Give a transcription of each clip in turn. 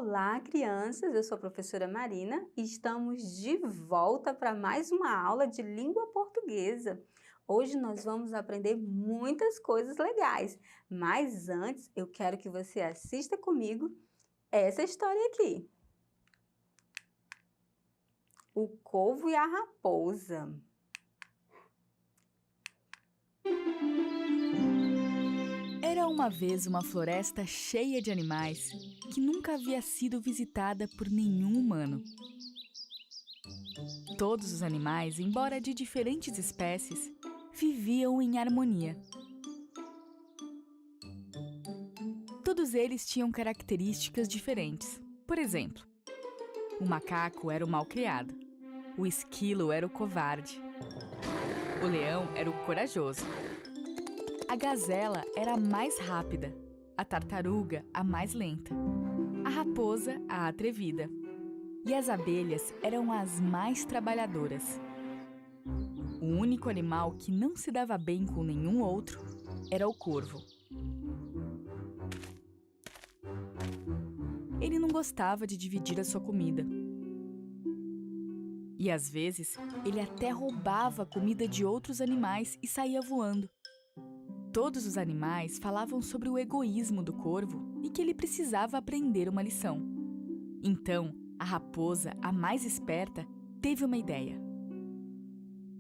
Olá, crianças! Eu sou a professora Marina e estamos de volta para mais uma aula de língua portuguesa. Hoje nós vamos aprender muitas coisas legais, mas antes eu quero que você assista comigo essa história aqui. O Corvo e a Raposa. Era uma vez uma floresta cheia de animais que nunca havia sido visitada por nenhum humano. Todos os animais, embora de diferentes espécies, viviam em harmonia. Todos eles tinham características diferentes. Por exemplo, o macaco era o malcriado, o esquilo era o covarde, o leão era o corajoso. A gazela era a mais rápida, a tartaruga a mais lenta, a raposa a atrevida e as abelhas eram as mais trabalhadoras. O único animal que não se dava bem com nenhum outro era o corvo. Ele não gostava de dividir a sua comida. E às vezes ele até roubava a comida de outros animais e saía voando. Todos os animais falavam sobre o egoísmo do corvo e que ele precisava aprender uma lição. Então, a raposa, a mais esperta, teve uma ideia.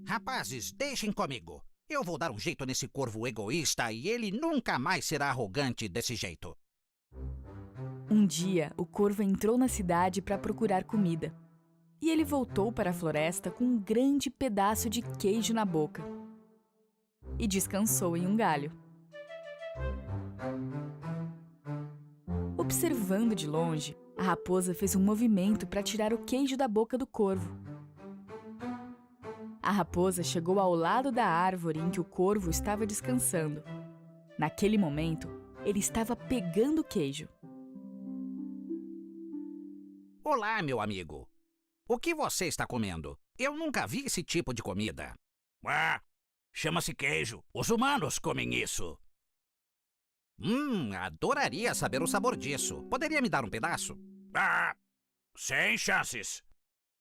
Rapazes, deixem comigo. Eu vou dar um jeito nesse corvo egoísta e ele nunca mais será arrogante desse jeito. Um dia, o corvo entrou na cidade para procurar comida. E ele voltou para a floresta com um grande pedaço de queijo na boca. E descansou em um galho. Observando de longe, a raposa fez um movimento para tirar o queijo da boca do corvo. A raposa chegou ao lado da árvore em que o corvo estava descansando. Naquele momento, ele estava pegando o queijo. Olá, meu amigo. O que você está comendo? Eu nunca vi esse tipo de comida. Chama-se queijo. Os humanos comem isso. Adoraria saber o sabor disso. Poderia me dar um pedaço? Sem chances.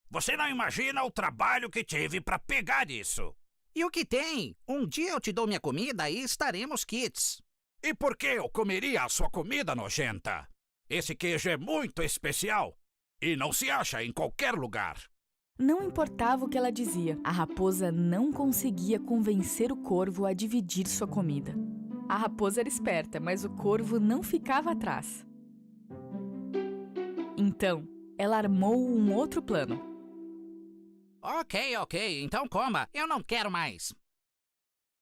Você não imagina o trabalho que tive para pegar isso. E o que tem? Um dia eu te dou minha comida e estaremos quites. E por que eu comeria a sua comida nojenta? Esse queijo é muito especial e não se acha em qualquer lugar. Não importava o que ela dizia, a raposa não conseguia convencer o corvo a dividir sua comida. A raposa era esperta, mas o corvo não ficava atrás. Então, ela armou um outro plano. Ok, então coma. Eu não quero mais.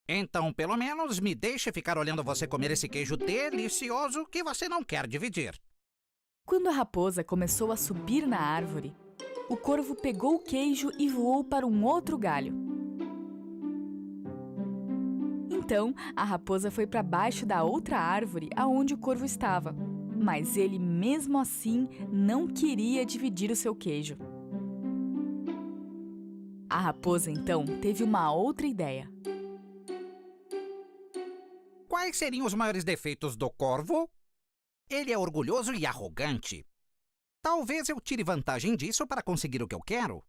Então, pelo menos, me deixe ficar olhando você comer esse queijo delicioso que você não quer dividir. Quando a raposa começou a subir na árvore, o corvo pegou o queijo e voou para um outro galho. Então, a raposa foi para baixo da outra árvore aonde o corvo estava. Mas ele, mesmo assim, não queria dividir o seu queijo. A raposa, então, teve uma outra ideia. Quais seriam os maiores defeitos do corvo? Ele é orgulhoso e arrogante. Talvez eu tire vantagem disso para conseguir o que eu quero.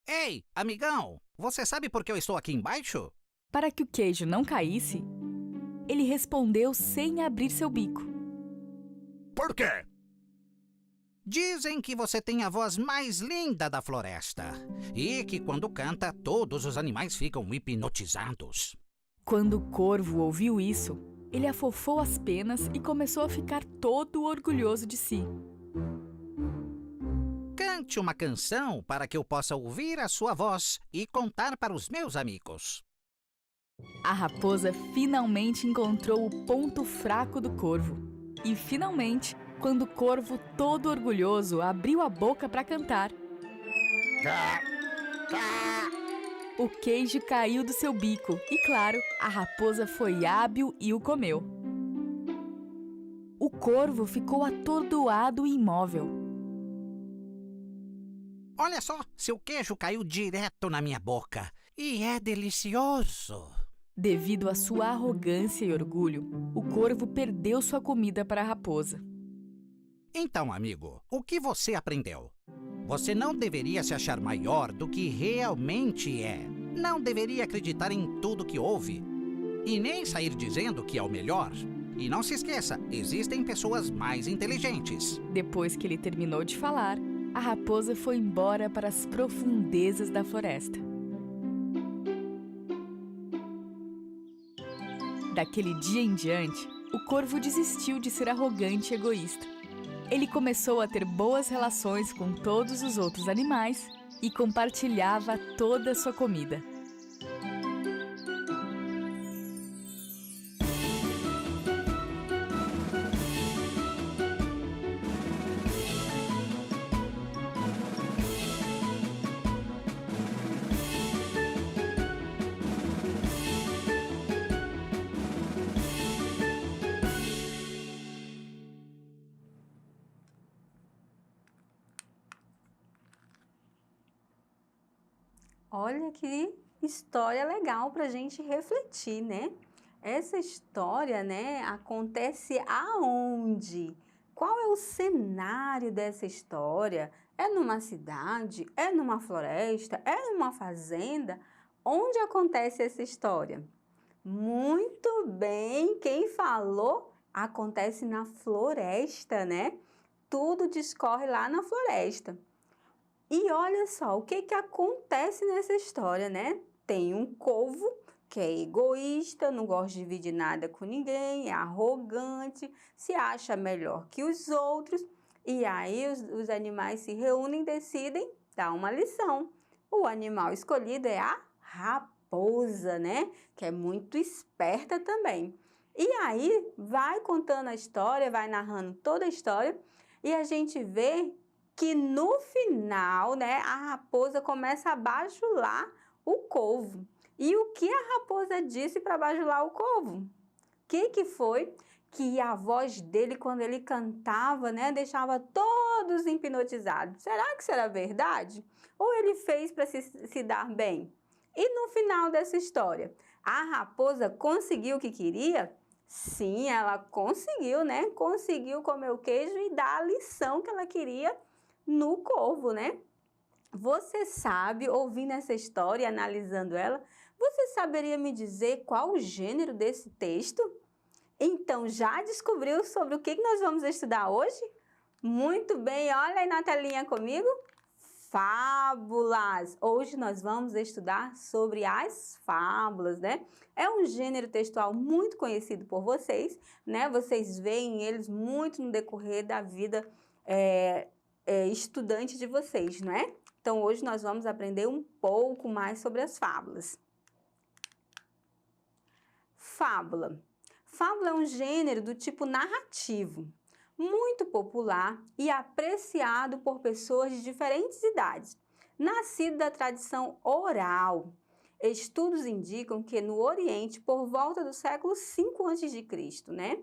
Ei, amigão, você sabe por que eu estou aqui embaixo? Para que o queijo não caísse, ele respondeu sem abrir seu bico. Por quê? Dizem que você tem a voz mais linda da floresta e que quando canta, todos os animais ficam hipnotizados. Quando o corvo ouviu isso, ele afofou as penas e começou a ficar todo orgulhoso de si. Cante uma canção para que eu possa ouvir a sua voz e contar para os meus amigos. A raposa finalmente encontrou o ponto fraco do corvo. E finalmente, quando o corvo, todo orgulhoso, abriu a boca para cantar, o queijo caiu do seu bico e, claro, a raposa foi hábil e o comeu. O corvo ficou atordoado e imóvel. Olha só, seu queijo caiu direto na minha boca. E é delicioso. Devido à sua arrogância e orgulho, o corvo perdeu sua comida para a raposa. Então, amigo, o que você aprendeu? Você não deveria se achar maior do que realmente é. Não deveria acreditar em tudo que ouve. E nem sair dizendo que é o melhor. E não se esqueça, existem pessoas mais inteligentes. Depois que ele terminou de falar, a raposa foi embora para as profundezas da floresta. Daquele dia em diante, o corvo desistiu de ser arrogante e egoísta. Ele começou a ter boas relações com todos os outros animais e compartilhava toda a sua comida. Olha que história legal para a gente refletir, né? Essa história, né, acontece aonde? Qual é o cenário dessa história? É numa cidade? É numa floresta? É numa fazenda? Onde acontece essa história? Muito bem, quem falou acontece na floresta, né? Tudo discorre lá na floresta. E olha só, o que acontece nessa história, né? Tem um corvo que é egoísta, não gosta de dividir nada com ninguém, é arrogante, se acha melhor que os outros. E aí os animais se reúnem e decidem dar uma lição. O animal escolhido é a raposa, né? Que é muito esperta também. E aí vai contando a história, vai narrando toda a história e a gente vê que no final, né, a raposa começa a bajular o corvo. E o que a raposa disse para bajular o corvo? O que foi? Que a voz dele, quando ele cantava, né, deixava todos hipnotizados. Será que isso era verdade? Ou ele fez para se dar bem? E no final dessa história, a raposa conseguiu o que queria? Sim, ela conseguiu, né? Conseguiu comer o queijo e dar a lição que ela queria no corvo, né? Você sabe, ouvindo essa história e analisando ela, você saberia me dizer qual o gênero desse texto? Então, já descobriu sobre o que nós vamos estudar hoje? Muito bem, olha aí na telinha comigo. Fábulas! Hoje nós vamos estudar sobre as fábulas, né? É um gênero textual muito conhecido por vocês, né? Vocês veem eles muito no decorrer da vida estudante de vocês, não é? Então, hoje nós vamos aprender um pouco mais sobre as fábulas. Fábula. Fábula é um gênero do tipo narrativo, muito popular e apreciado por pessoas de diferentes idades, nascido da tradição oral. Estudos indicam que no Oriente, por volta do século V a.C., né?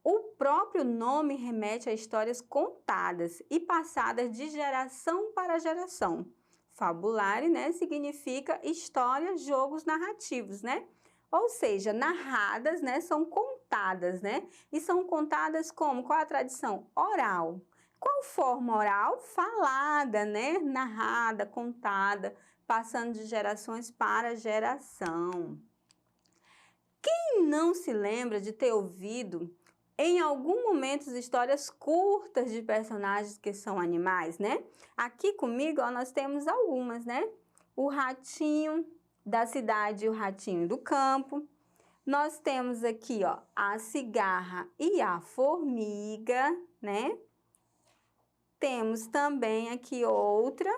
O próprio nome remete a histórias contadas e passadas de geração para geração. Fabulare, né, significa história, jogos narrativos, né? Ou seja, narradas, né, são contadas, né? E são contadas como? Qual a tradição? Oral. Qual forma oral? Falada, né? Narrada, contada, passando de gerações para geração. Quem não se lembra de ter ouvido em algum momento histórias curtas de personagens que são animais, né? Aqui comigo, ó, nós temos algumas, né? O ratinho da cidade e o ratinho do campo. Nós temos aqui, ó, a cigarra e a formiga, né? Temos também aqui outra,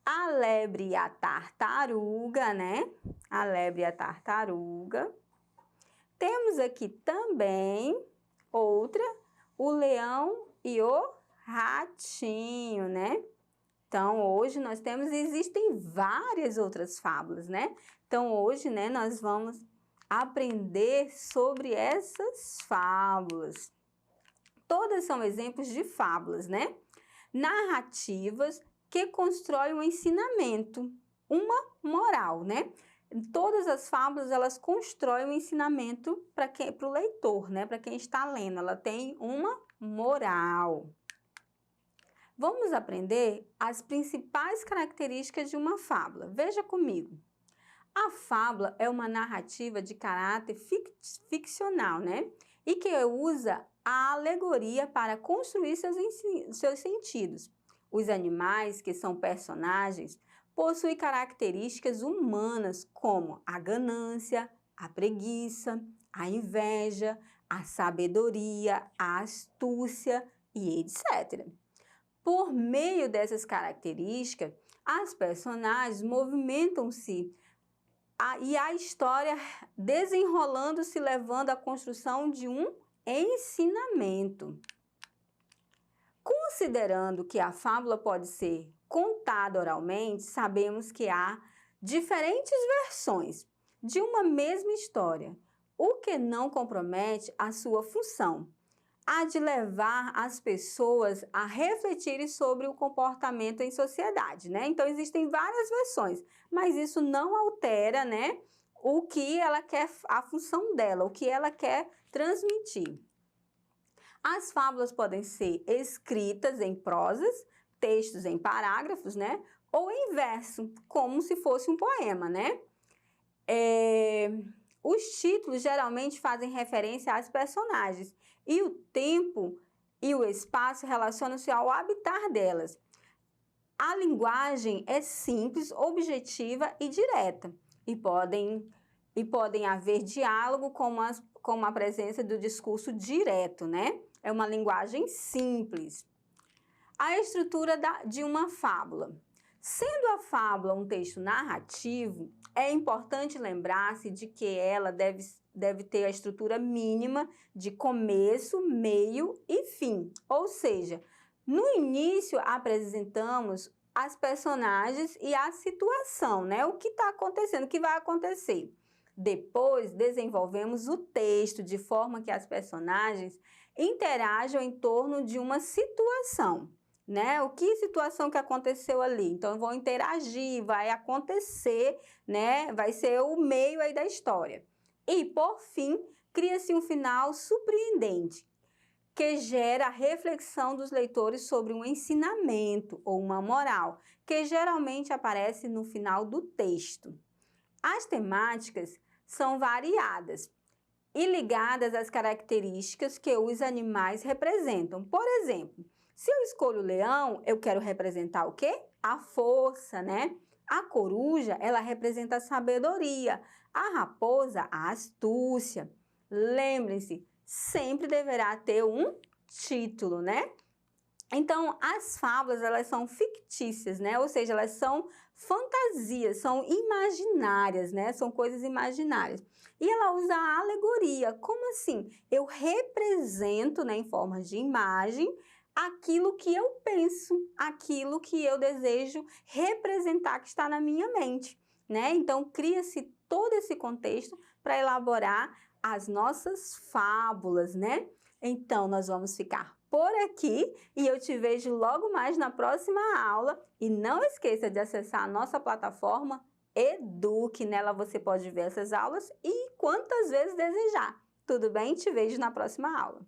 a lebre e a tartaruga, né? A lebre e a tartaruga. Temos aqui também outra, o leão e o ratinho, né? Então, hoje nós temos, existem várias outras fábulas, né? Então, hoje, né, nós vamos aprender sobre essas fábulas. Todas são exemplos de fábulas, né? Narrativas que constroem um ensinamento, uma moral, né? Todas as fábulas, elas constroem um ensinamento para o leitor, né? Para quem está lendo. Ela tem uma moral. Vamos aprender as principais características de uma fábula. Veja comigo. A fábula é uma narrativa de caráter ficcional, né? E que usa a alegoria para construir seus sentidos. Os animais, que são personagens, possuem características humanas como a ganância, a preguiça, a inveja, a sabedoria, a astúcia e etc. Por meio dessas características, as personagens movimentam-se e a história desenrolando-se, levando à construção de um ensinamento. Considerando que a fábula pode ser contada oralmente, sabemos que há diferentes versões de uma mesma história, o que não compromete a sua função. Há de levar as pessoas a refletirem sobre o comportamento em sociedade, né? Então, existem várias versões, mas isso não altera, né, o que ela quer, a função dela, o que ela quer transmitir. As fábulas podem ser escritas em prosas, textos em parágrafos, né? Ou em verso, como se fosse um poema, né? Os títulos geralmente fazem referência às personagens e o tempo e o espaço relacionam-se ao habitar delas. A linguagem é simples, objetiva e direta e podem haver diálogo com a presença do discurso direto, né? É uma linguagem simples. A estrutura de uma fábula. Sendo a fábula um texto narrativo, é importante lembrar-se de que ela deve ter a estrutura mínima de começo, meio e fim. Ou seja, no início apresentamos as personagens e a situação, né? O que está acontecendo, o que vai acontecer. Depois, desenvolvemos o texto de forma que as personagens interajam em torno de uma situação, né? Que situação que aconteceu ali? Então, vão interagir, vai acontecer, né? Vai ser o meio aí da história. E, por fim, cria-se um final surpreendente, que gera a reflexão dos leitores sobre um ensinamento ou uma moral, que geralmente aparece no final do texto. As temáticas são variadas e ligadas às características que os animais representam. Por exemplo, se eu escolho o leão, eu quero representar o quê? A força, né? A coruja, ela representa a sabedoria. A raposa, a astúcia. Lembrem-se, sempre deverá ter um título, né? Então, as fábulas, elas são fictícias, né? Ou seja, elas são fantasias, são imaginárias, né? São coisas imaginárias. E ela usa a alegoria. Como assim? Eu represento, né, em forma de imagem, aquilo que eu penso, aquilo que eu desejo representar que está na minha mente, né? Então, cria-se todo esse contexto para elaborar as nossas fábulas, né? Então, nós vamos ficar por aqui e eu te vejo logo mais na próxima aula. E não esqueça de acessar a nossa plataforma Eduque. Nela você pode ver essas aulas e quantas vezes desejar. Tudo bem? Te vejo na próxima aula.